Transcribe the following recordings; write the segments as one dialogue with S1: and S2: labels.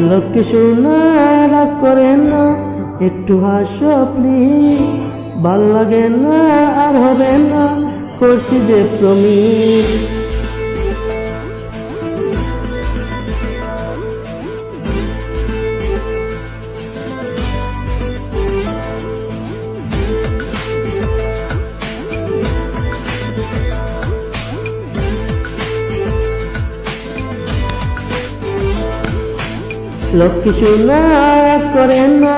S1: লক্ষ্মী সোনা রাগ করেন না, একটু হাসো প্লিজ। ভাল লাগে না আর হবে না, করছি যে প্রমিস। লক্ষ্মী সোনা রাগ করেন না,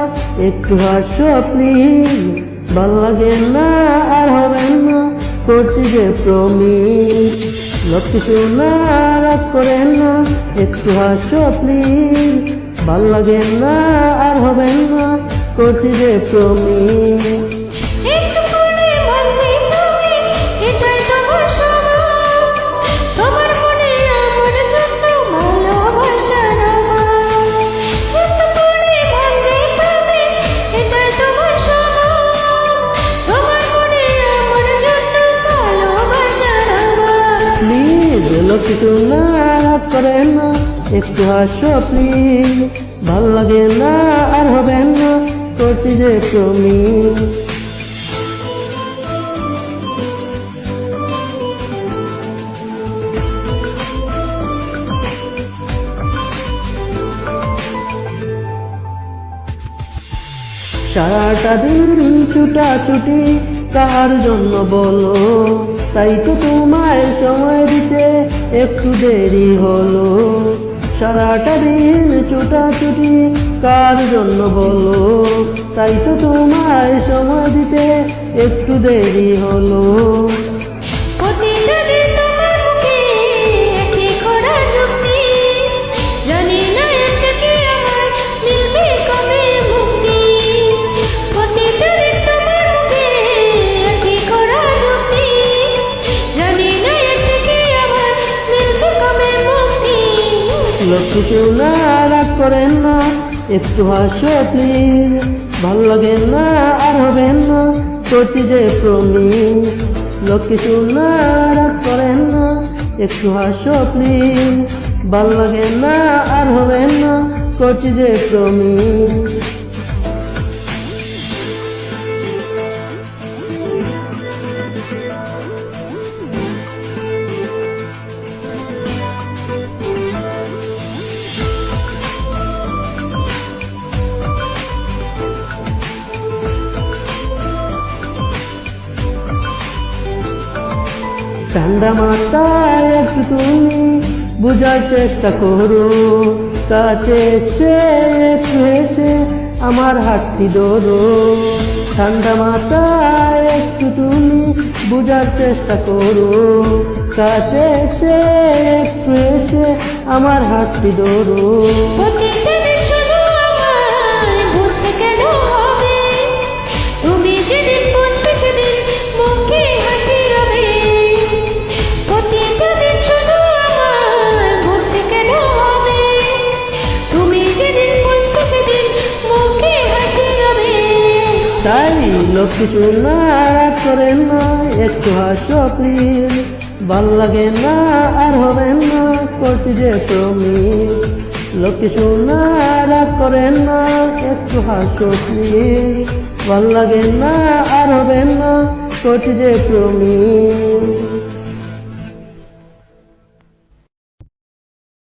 S1: একটু হাসো প্লিজ। ভাল লাগে না আর হবে না, করছি যে প্রমিস। লক্ষ্মী সোনা রাগ করেন না, একটু হাসো প্লিজ। ভাল লাগে না আর হবে না, করছি যে প্রমিস। লক্ষ্মী সোনা রাগ করেন না, একটু হাসো প্লিজ। ভাল লাগে না আর হবে না, করছি যে প্রমিস। সারাটা দিন ছুটাছুটি কার জন্য বলো, তাই তো তোমায় সময় দিতে একটু দেরি হলো। সারাটা দিন ছুটাছুটি কার জন্য বলো, তাই তো তোমায় সময় দিতে একটু দেরি হলো। লক্ষ্মী সোনা রাগ করেন না, একটু হাসো প্লিজ। ভাল লাগে না আর হবে না, করছি যে প্রমিস। লক্ষ্মী সোনা রাগ করেন না, একটু হাসো প্লিজ। ভাল লাগে না আর হবে না, করছি যে প্রমিস। ঠান্ডা মাথায় একটু তুমি বুঝার চেষ্টা করো, কাছে এসে একটু হেসে আমার হাতটি ধরো। ঠান্ডা মাথায় একটু তুমি বুঝার চেষ্টা করো, কাছে এসে একটু হেসে আমার হাতটি ধরো। তাই লক্ষ্মী সোনা রাগ করেন না, একটু হাসো প্লিজ। ভাল লাগে না আর হবে না, করছি যে প্রমিস। লক্ষ্মী সোনা রাগ করেন না, একটু হাসো প্লিজ। ভাল লাগে না আর হবে না, করছি যে প্রমিস।